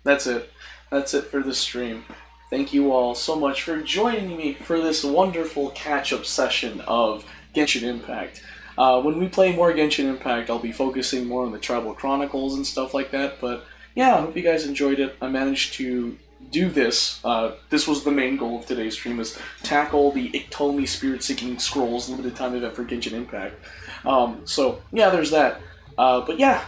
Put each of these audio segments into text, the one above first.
That's it. That's it for this stream. Thank you all so much for joining me for this wonderful catch-up session of Genshin Impact. When we play more Genshin Impact, I'll be focusing more on the Tribal Chronicles and stuff like that. But yeah, I hope you guys enjoyed it. I managed to do this. This was the main goal of today's stream: is tackle the Iktomi Spirit-Seeking Scrolls limited time event for Genshin Impact. So yeah, there's that. But yeah,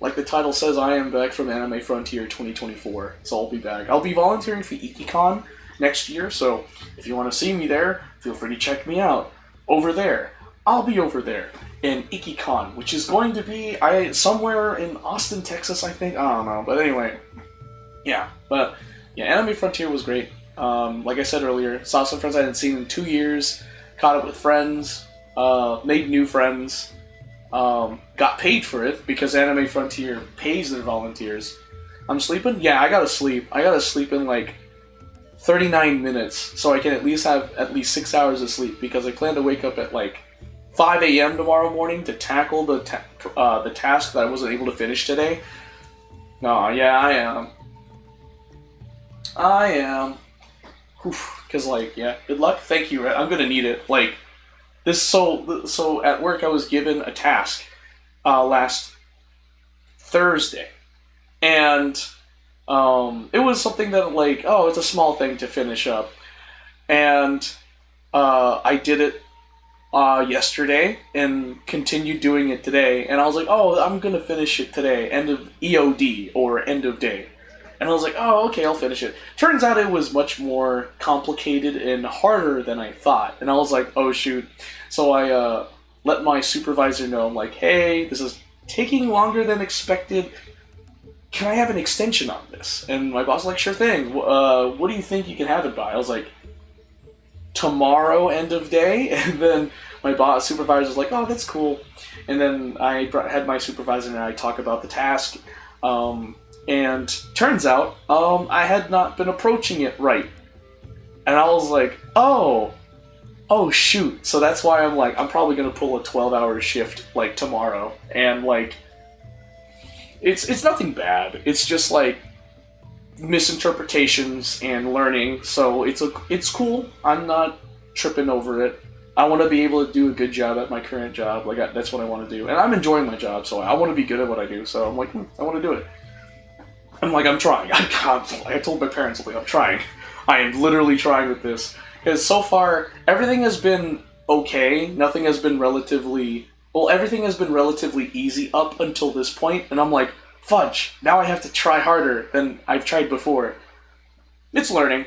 like the title says, I am back from Anime Frontier 2024, so I'll be back. I'll be volunteering for IkiCon next year, so if you want to see me there, feel free to check me out. Over there. I'll be over there in IkiCon, which is going to be somewhere in Austin, Texas, I think. I don't know, but anyway. Yeah, but yeah, Anime Frontier was great. Like I said earlier, saw some friends I hadn't seen in 2 years, caught up with friends, made new friends. Got paid for it because Anime Frontier pays their volunteers. I'm sleeping? Yeah, I gotta sleep. I gotta sleep in like 39 minutes so I can at least have at least 6 hours of sleep because I plan to wake up at like 5 a.m. tomorrow morning to tackle the task that I wasn't able to finish today. Oh, yeah, I am. I am. Because, like, yeah, good luck. Thank you. I'm gonna need it. Like, so at work I was given a task last Thursday, and it was something that like, oh, it's a small thing to finish up, and I did it yesterday and continued doing it today, and I was like, oh, I'm gonna finish it today, end of EOD or end of day. And I was like, oh, okay, I'll finish it. Turns out it was much more complicated and harder than I thought. And I was like, oh, shoot. So I let my supervisor know, I'm like, hey, this is taking longer than expected. Can I have an extension on this? And my boss was like, sure thing. What do you think you can have it by? I was like, tomorrow, end of day? And then my supervisor was like, oh, that's cool. And then I had my supervisor and I talk about the task. And turns out, I had not been approaching it right. And I was like, oh shoot. So that's why I'm like, I'm probably going to pull a 12-hour shift, like, tomorrow. And, like, it's nothing bad. It's just, like, misinterpretations and learning. So it's cool. I'm not tripping over it. I want to be able to do a good job at my current job. Like, that's what I want to do. And I'm enjoying my job, so I want to be good at what I do. So I'm like, I want to do it. I'm like, I'm trying. I told my parents, like, I'm trying. I am literally trying with this. Because so far, everything has been okay. Nothing has been everything has been relatively easy up until this point. And I'm like, fudge, now I have to try harder than I've tried before. It's learning.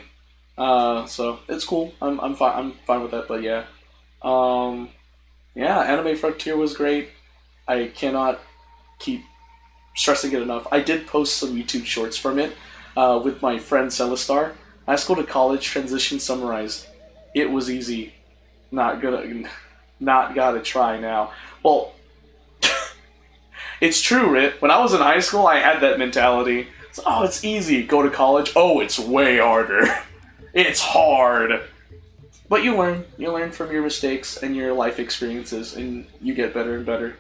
So, it's cool. I'm fine with that, but yeah. Yeah, Anime Frontier was great. I cannot keep stressing it enough. I did post some YouTube shorts from it with my friend Celestar. High school to college transition summarized. It was easy. Not gotta try now. Well, it's true, Rit. When I was in high school, I had that mentality. It's, oh, it's easy. Go to college. Oh, it's way harder. It's hard. But you learn. You learn from your mistakes and your life experiences, and you get better and better.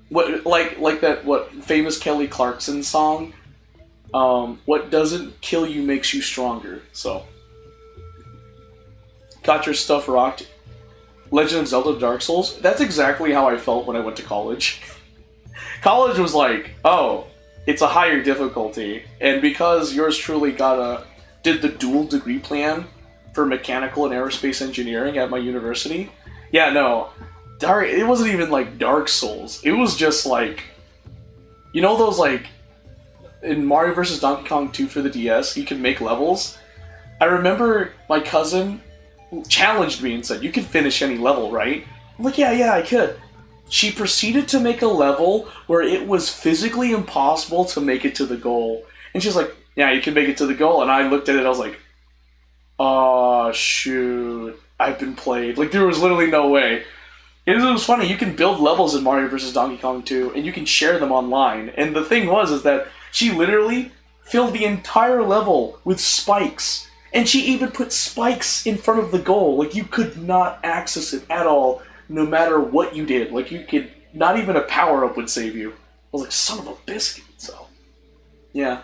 What like that famous Kelly Clarkson song? What doesn't kill you makes you stronger. So, got your stuff rocked. Legend of Zelda Dark Souls. That's exactly how I felt when I went to college. College was like, oh, it's a higher difficulty, and because yours truly did the dual degree plan for mechanical and aerospace engineering at my university. Yeah, no. It wasn't even like Dark Souls. It was just like, you know those like in Mario vs. Donkey Kong 2 for the DS, you can make levels. I remember my cousin challenged me and said, "You can finish any level, right?" I'm like, "Yeah, I could." She proceeded to make a level where it was physically impossible to make it to the goal, and she's like, "Yeah, you can make it to the goal." And I looked at it, I was like, "Oh shoot, I've been played." Like there was literally no way. It was funny, you can build levels in Mario vs. Donkey Kong 2, and you can share them online. And the thing is that she literally filled the entire level with spikes. And she even put spikes in front of the goal. Like, you could not access it at all, no matter what you did. Like, you could, not even a power-up would save you. I was like, son of a biscuit, so. Yeah.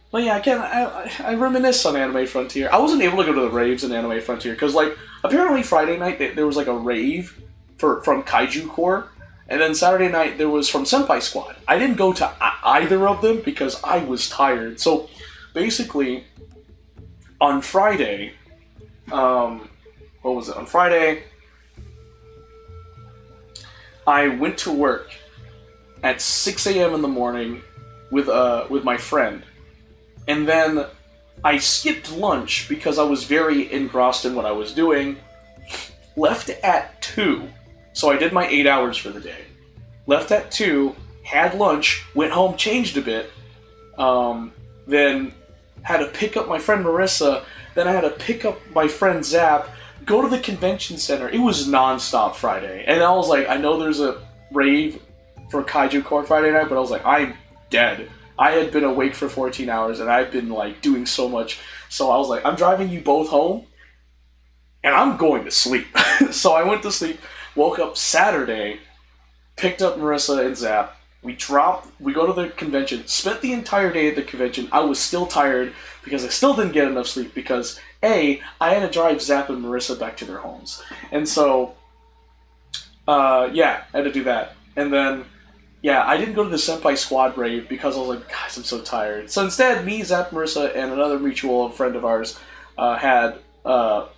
But yeah, again, I reminisce on Anime Frontier. I wasn't able to go to the raves in Anime Frontier because, like, apparently Friday night there was like a rave from Kaiju Corps, and then Saturday night there was from Senpai Squad. I didn't go to either of them because I was tired. So basically, on Friday, what was it? On Friday, I went to work at 6 a.m. in the morning with my friend. And then I skipped lunch because I was very engrossed in what I was doing. Left at 2, so I did my 8 hours for the day. Left at 2, had lunch, went home, changed a bit, then had to pick up my friend Marissa, then I had to pick up my friend Zap, go to the convention center. It was non-stop Friday. And I was like, I know there's a rave for Kaiju Corps Friday night, but I was like, I'm dead. I had been awake for 14 hours, and I've been, like, doing so much. So I was like, I'm driving you both home, and I'm going to sleep. So I went to sleep, woke up Saturday, picked up Marissa and Zap. We go to the convention, spent the entire day at the convention. I was still tired because I still didn't get enough sleep because, A, I had to drive Zap and Marissa back to their homes. And so, yeah, I had to do that. And then, yeah, I didn't go to the Senpai Squad rave because I was like, guys, I'm so tired. So instead, me, Zap, Marissa, and another mutual friend of ours had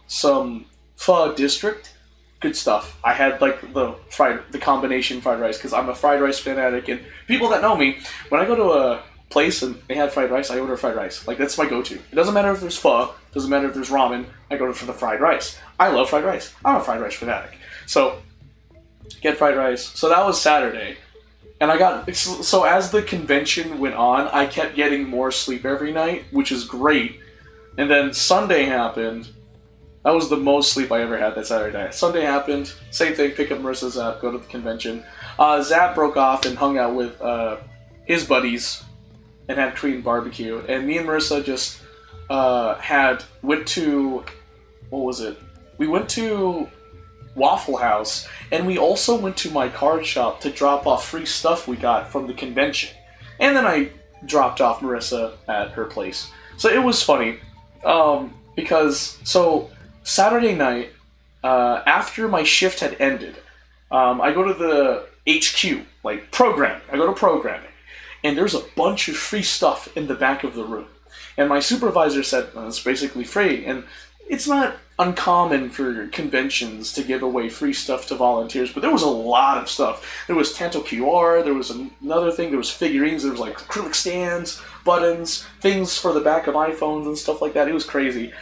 some pho district. Good stuff. I had like the combination fried rice because I'm a fried rice fanatic, and people that know me, when I go to a place and they have fried rice, I order fried rice. Like, that's my go-to. It doesn't matter if there's pho, doesn't matter if there's ramen, I go for the fried rice. I love fried rice. I'm a fried rice fanatic. So, get fried rice. So that was Saturday. And so as the convention went on, I kept getting more sleep every night, which is great. And then Sunday happened. That was the most sleep I ever had that Saturday night. Sunday happened, same thing, pick up Marissa's Zap, go to the convention. Zap broke off and hung out with his buddies and had Korean barbecue. And me and Marissa just went to, what was it? We went to Waffle House, and we also went to my card shop to drop off free stuff we got from the convention. And then I dropped off Marissa at her place. So it was funny, because, Saturday night, after my shift had ended, I go to the HQ, like programming. I go to programming, and there's a bunch of free stuff in the back of the room. And my supervisor said, well, it's basically free, and it's not uncommon for conventions to give away free stuff to volunteers, but there was a lot of stuff. There was Tanto QR, there was another thing, there was figurines, there was like acrylic stands, buttons, things for the back of iPhones and stuff like that. It was crazy.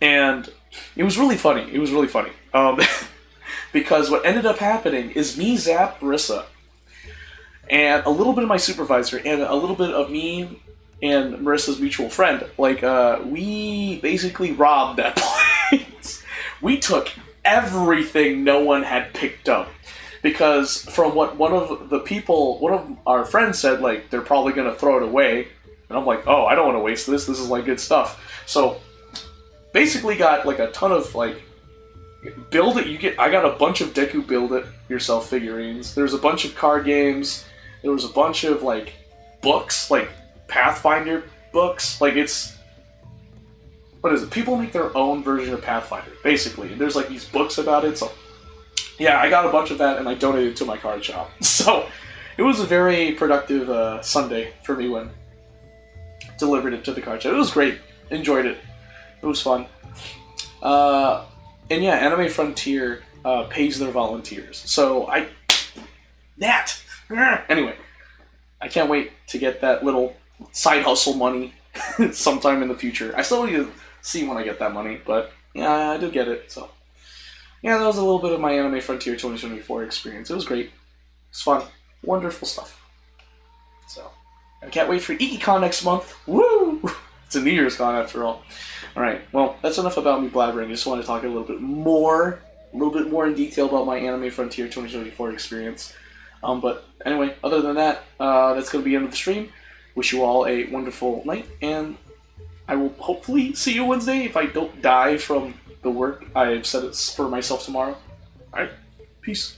And it was really funny. It was really funny. Because what ended up happening is me, Zap, Marissa, and a little bit of my supervisor, and a little bit of me and Marissa's mutual friend, we basically robbed that place. We took everything no one had picked up. Because from what one of our friends said, like, they're probably going to throw it away. And I'm like, oh, I don't want to waste this. This is, like, good stuff. So, basically got, like, a ton of, like, I got a bunch of Deku Build It Yourself figurines. There's a bunch of card games. There was a bunch of, like, books, like, Pathfinder books. Like, what is it? People make their own version of Pathfinder, basically. And there's, like, these books about it, so yeah, I got a bunch of that, and I donated it to my card shop. So, it was a very productive Sunday for me when I delivered it to the card shop. It was great. Enjoyed it. It was fun. And yeah, Anime Frontier pays their volunteers. So, anyway, I can't wait to get that little side hustle money sometime in the future. I still need to see when I get that money, but yeah, I did get it, so. Yeah, that was a little bit of my Anime Frontier 2024 experience. It was great. It was fun. Wonderful stuff. So, I can't wait for IkiCon next month. Woo! It's a New Year's con after all. Alright, well, that's enough about me blabbering. I just want to talk a little bit more in detail about my Anime Frontier 2024 experience. But anyway, other than that, that's going to be the end of the stream. Wish you all a wonderful night, and I will hopefully see you Wednesday if I don't die from the work I've set for myself tomorrow. Alright, peace.